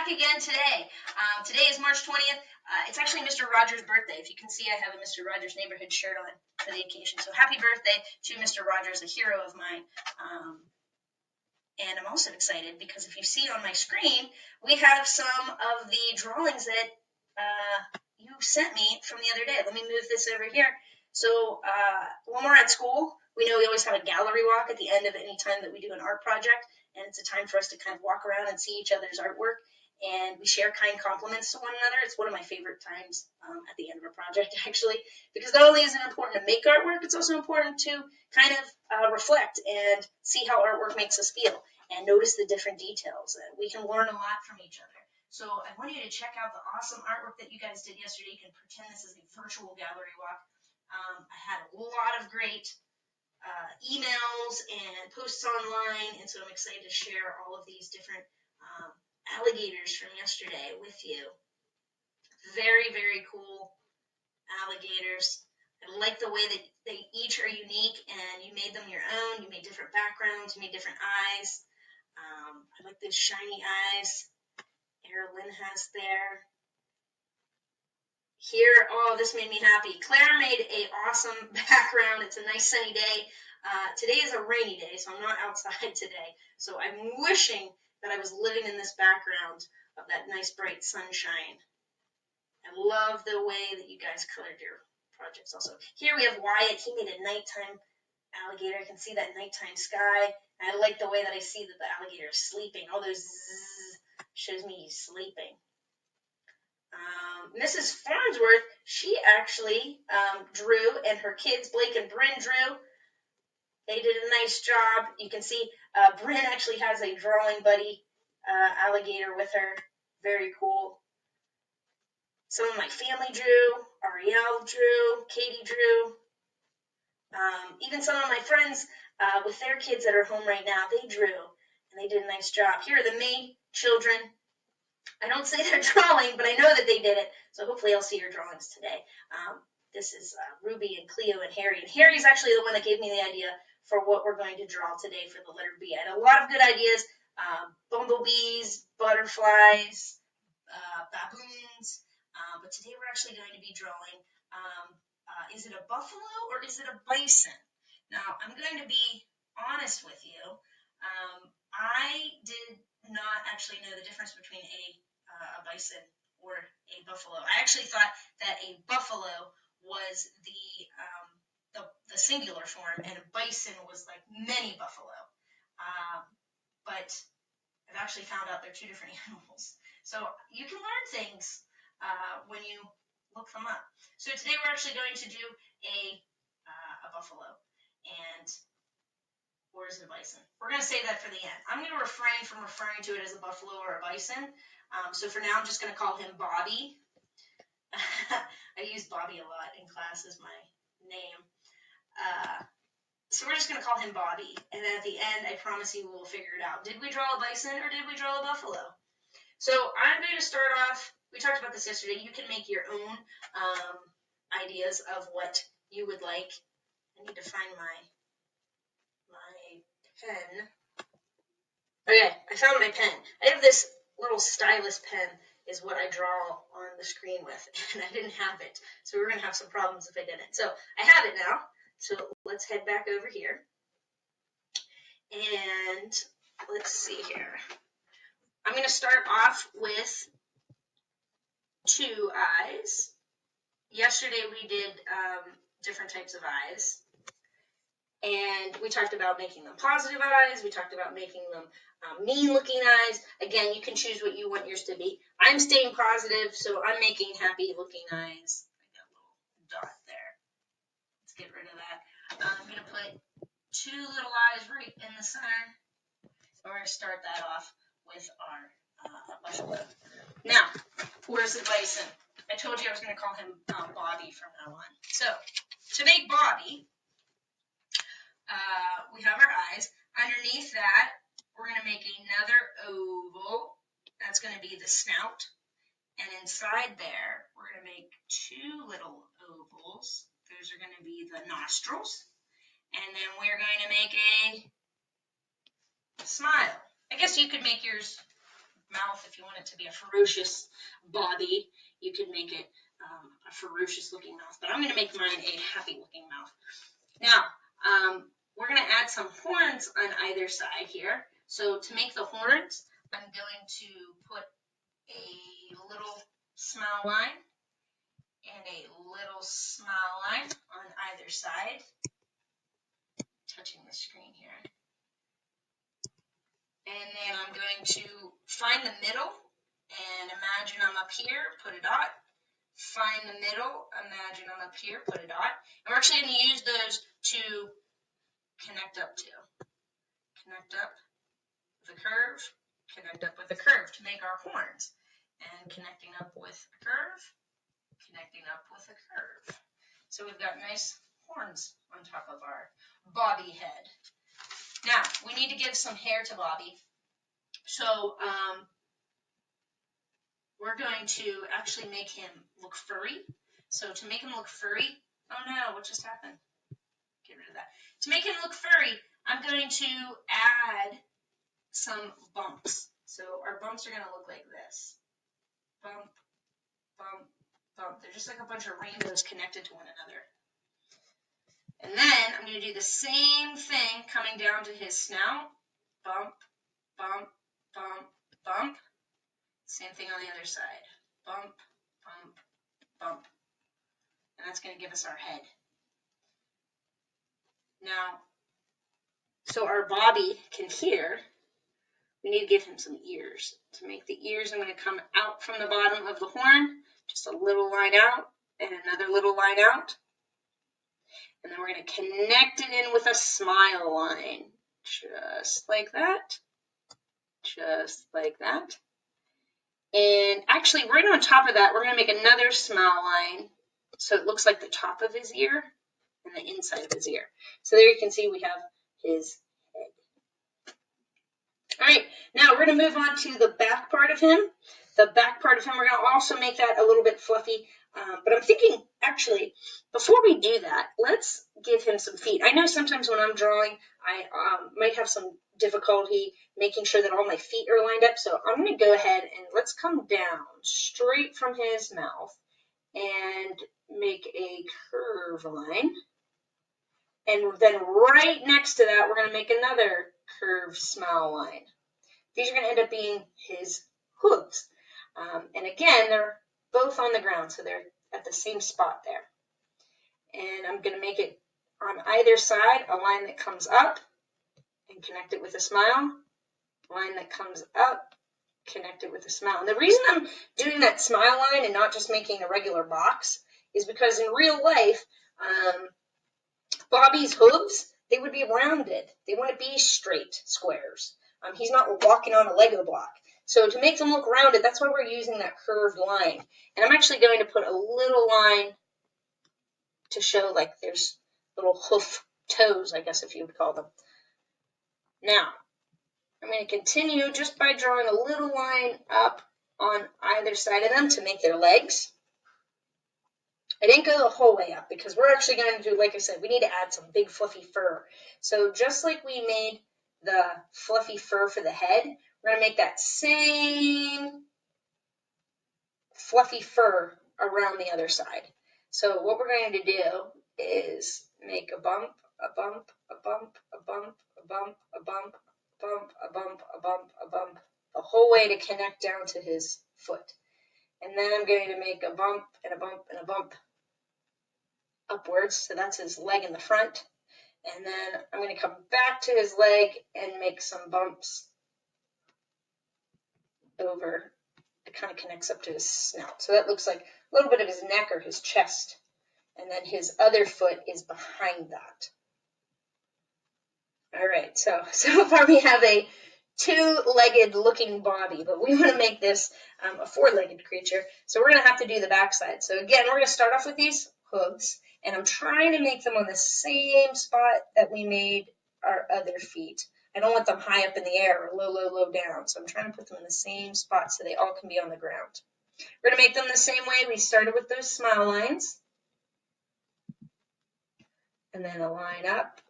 back again today. Today is March 20th. It's actually Mr. Rogers' birthday. If you can see, I have a Mr. Rogers neighborhood shirt on for the occasion. So happy birthday to Mr. Rogers, a hero of mine. And I'm also excited because if you see on my screen, we have some of the drawings that you sent me from the other day. Let me move this over here. So when we're at school, we know we always have a gallery walk at the end of any time that we do an art project. And it's a time for us to kind of walk around and see each other's artwork. And we share kind compliments to one another. It's one of my favorite times at the end of a project, actually, because not only is it important to make artwork, it's also important to kind of reflect and see how artwork makes us feel and notice the different details. We can learn a lot from each other. So I want you to check out the awesome artwork that you guys did yesterday. You can pretend this is a virtual gallery walk. I had a lot of great emails and posts online, and so I'm excited to share all of these different alligators from yesterday with you. Very, very cool alligators. I like the way that they each are unique, and you made them your own. You made different backgrounds. You made different eyes. I like those shiny eyes Erin has there. Here, oh, this made me happy. Claire made an awesome background. It's a nice sunny day. Today is a rainy day, so I'm not outside today. So I'm wishing that I was living in this background of that nice bright sunshine. I love the way that you guys colored your projects also. Here we have Wyatt. He made a nighttime alligator. I can see that nighttime sky. And I like the way that I see that the alligator is sleeping. All those zzz shows me he's sleeping. Mrs. Farnsworth, she actually drew, and her kids, Blake and Bryn, drew. They did a nice job. You can see Bryn actually has a drawing buddy alligator with her. Very cool. Some of my family drew. Ariel drew. Katie drew. Even some of my friends with their kids that are home right now, they drew, and they did a nice job. Here are the May children. I don't say they're drawing, but I know that they did it, so hopefully I'll see your drawings today. This is Ruby and Cleo and Harry. And Harry's actually the one that gave me the idea for what we're going to draw today for the letter B. I had a lot of good ideas, bumblebees, butterflies, baboons, but today we're actually going to be drawing, is it a buffalo or is it a bison? Now, I'm going to be honest with you. I did not actually know the difference between a bison or a buffalo. I actually thought that a buffalo was the singular form, and a bison was like many buffalo. But I've actually found out they're two different animals. So you can learn things when you look them up. So today we're actually going to do a buffalo, or is it a bison? We're going to say that for the end. I'm going to refrain from referring to it as a buffalo or a bison. So for now, I'm just going to call him Bobby. I use Bobby a lot in class as my name. So we're just going to call him Bobby. And then at the end, I promise you we'll figure it out. Did we draw a bison or did we draw a buffalo? So I'm going to start off. We talked about this yesterday. You can make your own ideas of what you would like. I need to find my pen. Okay, I found my pen. I have this little stylus pen is what I draw on the screen with, and I didn't have it. So we're going to have some problems if I didn't. So I have it now. So let's head back over here. And let's see here. I'm going to start off with two eyes. Yesterday we did different types of eyes. And we talked about making them positive eyes. We talked about making them mean-looking eyes. Again, you can choose what you want yours to be. I'm staying positive, so I'm making happy-looking eyes. I got a little dot there. Let's get rid of that. I'm going to put two little eyes right in the center. So we're going to start that off with our buffalo. Now, where's the bison? I told you I was going to call him Bobby from now on. So, to make Bobby, we have our eyes. Underneath that, we're going to make another oval. That's going to be the snout. And inside there, we're going to make two little ovals. Those are going to be the nostrils. And then we're going to make a smile. I guess you could make yours mouth if If you want it to be a ferocious body, you can make it a ferocious looking mouth. But I'm going to make mine a happy looking mouth. Now, we're going to add some horns on either side here. So to make the horns, I'm going to put a little smile line and a little smile line on either side. Touching the screen here. And then I'm going to find the middle and imagine I'm up here, put a dot. Find the middle, imagine I'm up here, put a dot. And we're actually going to use those to connect up to. Connect up with a curve, connect up with a curve to make our horns. And connecting up with a curve, connecting up with a curve. So we've got nice horns on top of our Bobby head. Now, we need to give some hair to Bobby. So we're going to actually make him look furry. So to make him look furry, oh no, what just happened? Get rid of that. To make him look furry, I'm going to add some bumps. So our bumps are going to look like this. Bump, bump, bump. They're just like a bunch of rainbows connected to one another. And then I'm going to do the same thing coming down to his snout. Bump, bump, bump, bump. Same thing on the other side. Bump, bump, bump. And that's going to give us our head. Now, so our Bobby can hear, we need to give him some ears. To make the ears, I'm going to come out from the bottom of the horn, just a little line out, and another little line out. And then we're going to connect it in with a smile line, just like that, just like that. And actually, right on top of that, we're going to make another smile line so it looks like the top of his ear and the inside of his ear. So there you can see we have his head. All right, now we're going to move on to the back part of him. The back part of him, we're going to also make that a little bit fluffy. But I'm thinking, actually, before we do that, let's give him some feet. I know sometimes when I'm drawing, I might have some difficulty making sure that all my feet are lined up. So I'm going to go ahead and let's come down straight from his mouth and make a curve line. And then right next to that, we're going to make another curved smile line. These are going to end up being his hooves. And again, they're both on the ground, so they're at the same spot there. And I'm going to make it on either side a line that comes up and connect it with a smile, line that comes up, connect it with a smile. And the reason I'm doing that smile line and not just making a regular box is because in real life, Bobby's hooves, they would be rounded. They wouldn't be straight squares. He's not walking on a Lego block. So to make them look rounded, that's why we're using that curved line. And I'm actually going to put a little line to show like there's little hoof toes, I guess if you would call them. Now, I'm going to continue just by drawing a little line up on either side of them to make their legs. I didn't go the whole way up because we're actually going to do, like I said, we need to add some big fluffy fur. So just like we made the fluffy fur for the head, we're going to make that same fluffy fur around the other side. So what we're going to do is make a bump, a bump, a bump, a bump, a bump, a bump, a bump, a bump, a bump, a bump, the whole way to connect down to his foot. And then I'm going to make a bump and a bump and a bump upwards. So that's his leg in the front. And then I'm going to come back to his leg and make some bumps over. It kind of connects up to his snout. So that looks like a little bit of his neck or his chest. And then his other foot is behind that. All right, so far we have a two-legged looking Bobby, but we want to make this a four-legged creature. So we're going to have to do the backside. So again, we're going to start off with these hooves, and I'm trying to make them on the same spot that we made our other feet. I don't want them high up in the air or low, low, low down. So I'm trying to put them in the same spot so they all can be on the ground. We're going to make them the same way we started with those smile lines. And then a line up,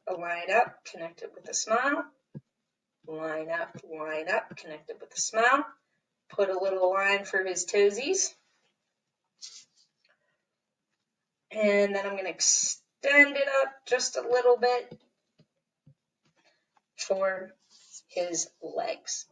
connect it with a smile. Line up, connect it with a smile. put a little line for his toesies. And then I'm going to extend it up just a little bit for his legs.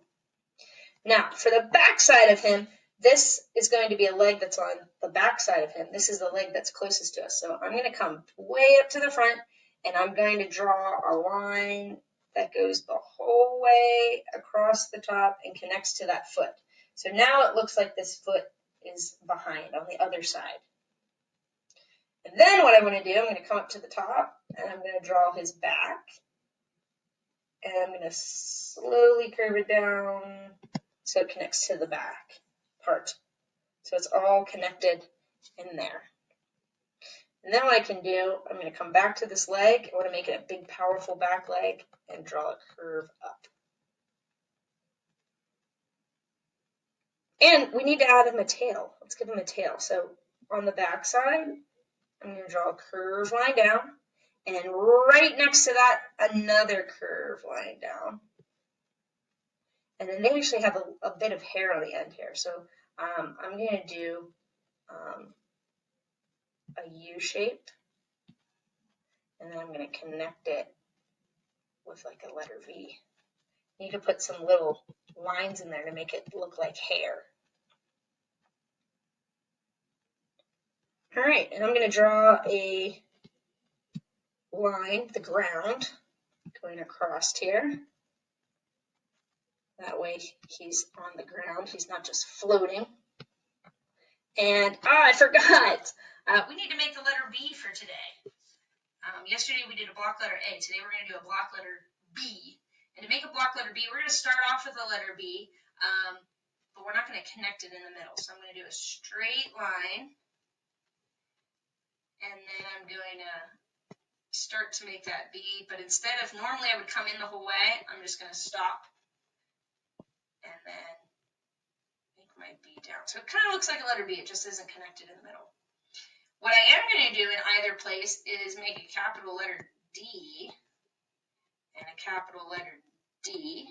Now, for the back side of him, this is going to be a leg that's on the back side of him. This is the leg that's closest to us. So I'm going to come way up to the front, and I'm going to draw a line that goes the whole way across the top and connects to that foot. So now it looks like this foot is behind on the other side. And then what I'm going to do, I'm going to come up to the top, and I'm going to draw his back. And I'm going to slowly curve it down so it connects to the back part. So it's all connected in there. And then what I can do, I'm going to come back to this leg. I want to make it a big, powerful back leg and draw a curve up. And we need to add him a tail. Let's give him a tail. So on the back side, I'm going to draw a curved line down. And right next to that, another curved line down. And then they actually have a bit of hair on the end here. So I'm going to do a U shape. And then I'm going to connect it with like a letter V. You need to put some little lines in there to make it look like hair. All right, and I'm going to draw a line, the ground, going across here. That way he's on the ground. He's not just floating. And, I forgot. We need to make the letter B for today. Yesterday we did a block letter A. Today we're going to do a block letter B. And to make a block letter B, we're going to start off with a letter B, but we're not going to connect it in the middle. So I'm going to do a straight line. And then I'm going to start to make that B. But instead of normally I would come in the whole way, I'm just going to stop. And then make my B down. So it kind of looks like a letter B. It just isn't connected in the middle. What I am going to do in either place is make a capital letter D and a capital letter D.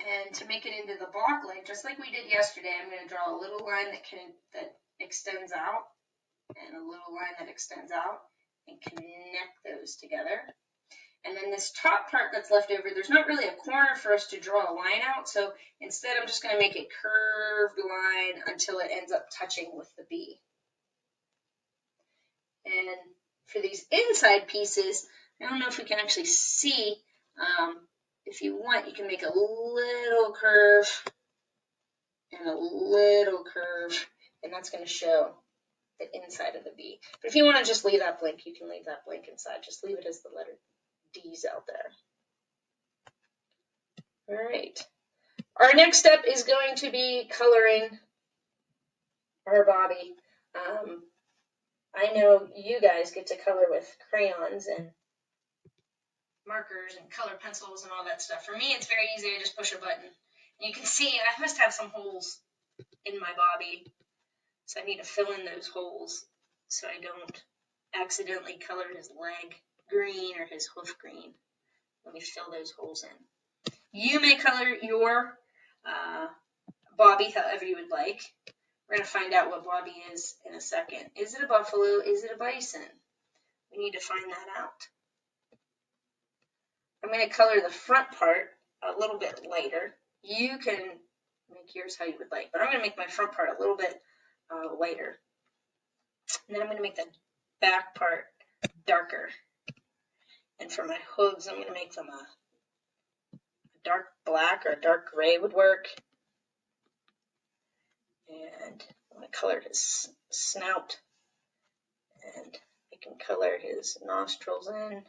And to make it into the block leg, just like we did yesterday, I'm going to draw a little line that extends out and a little line that extends out and connect those together. And then this top part that's left over, there's not really a corner for us to draw a line out. So instead, I'm just going to make a curved line until it ends up touching with the B. And for these inside pieces, I don't know if we can actually see. If you want, you can make a little curve and a little curve, and that's going to show the inside of the B. But if you want to just leave that blank, you can leave that blank inside. Just leave it as the letter D's out there. All right. Our next step is going to be coloring our body. I know you guys get to color with crayons and markers and color pencils and all that stuff. For me, it's very easy. I just push a button. And you can see I must have some holes in my body, so I need to fill in those holes so I don't accidentally color his leg green or his hoof green. Let me fill those holes in. You may color your Bobby however you would like. We're going to find out what Bobby is in a second. Is it a buffalo? Is it a bison? We need to find that out. I'm going to color the front part a little bit lighter. You can make yours how you would like, but I'm going to make my front part a little bit lighter. And then I'm going to make the back part darker. And for my hooves, I'm going to make them a dark black or a dark gray would work. And I'm going to color his snout. And I can color his nostrils in.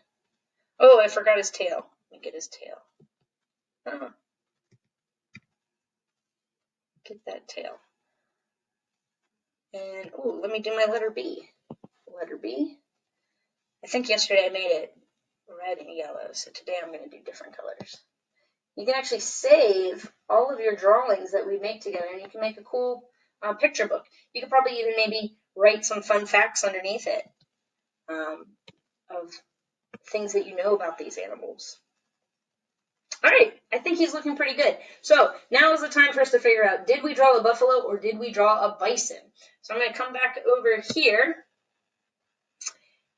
Oh, I forgot his tail. Let me get his tail. Get that tail. And, oh, let me do my letter B. Letter B. I think yesterday I made it red and yellow, so today I'm going to do different colors. You can actually save all of your drawings that we make together, and you can make a cool picture book. You could probably even maybe write some fun facts underneath it of things that you know about these animals. All right, I think he's looking pretty good. So now is the time for us to figure out, did we draw a buffalo or did we draw a bison? So I'm going to come back over here,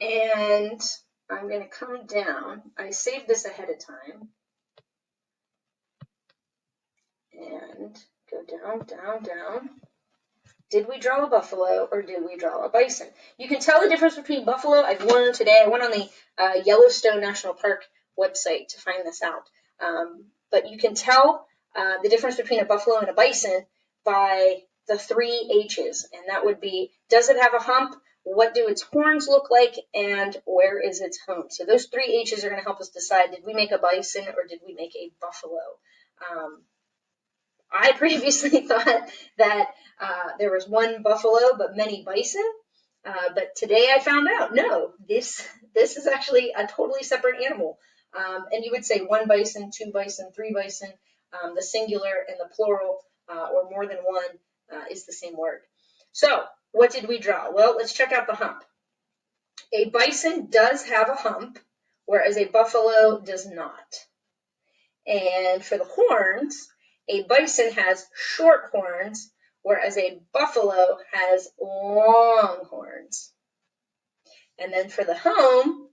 and I'm going to come down. I saved this ahead of time. And go down, down, down. Did we draw a buffalo or did we draw a bison? You can tell the difference between buffalo. I've learned today. I went on the Yellowstone National Park website to find this out. But you can tell the difference between a buffalo and a bison by the 3 H's. And that would be, does it have a hump? What do its horns look like? And where is its home? So those 3 H's are going to help us decide, did we make a bison or did we make a buffalo? I previously thought that there was one buffalo but many bison, but today I found out, no, this is actually a totally separate animal. And you would say 1 bison, 2 bison, 3 bison. The singular and the plural, or more than one, is the same word. So what did we draw? Well, let's check out the hump. A bison does have a hump, whereas a buffalo does not. And for the horns, a bison has short horns, whereas a buffalo has long horns. And then for the home,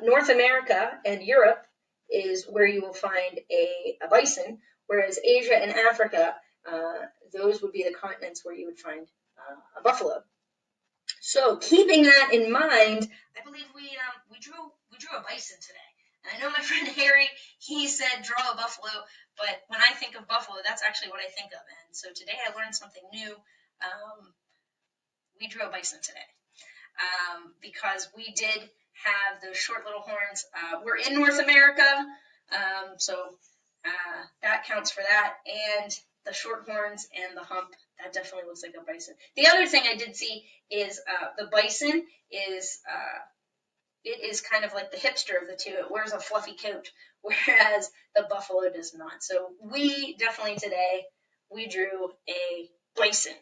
North America and Europe is where you will find a bison, whereas Asia and Africa, those would be the continents where you would find a buffalo. So keeping that in mind, I believe we drew a bison today. And I know my friend Harry, he said draw a buffalo, but when I think of buffalo, that's actually what I think of. And so today I learned something new. We drew a bison today because we did have those short little horns. We're in North America, so that counts for that. And the short horns and the hump, that definitely looks like a bison. The other thing I did see is the bison is it is kind of like the hipster of the two. It wears a fluffy coat, whereas the buffalo does not. So we definitely today, we drew a bison.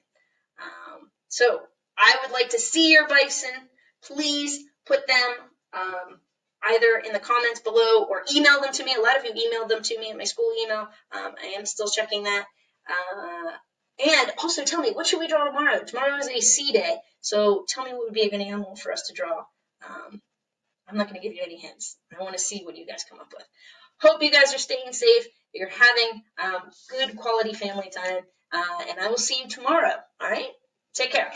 So I would like to see your bison. Please put them either in the comments below or email them to me. A lot of you emailed them to me at my school email. I am still checking that. And also tell me, what should we draw tomorrow? Tomorrow is a C day, so tell me what would be a good animal for us to draw. I'm not going to give you any hints. I want to see what you guys come up with. Hope you guys are staying safe. You're having good quality family time, and I will see you tomorrow. All right? Take care.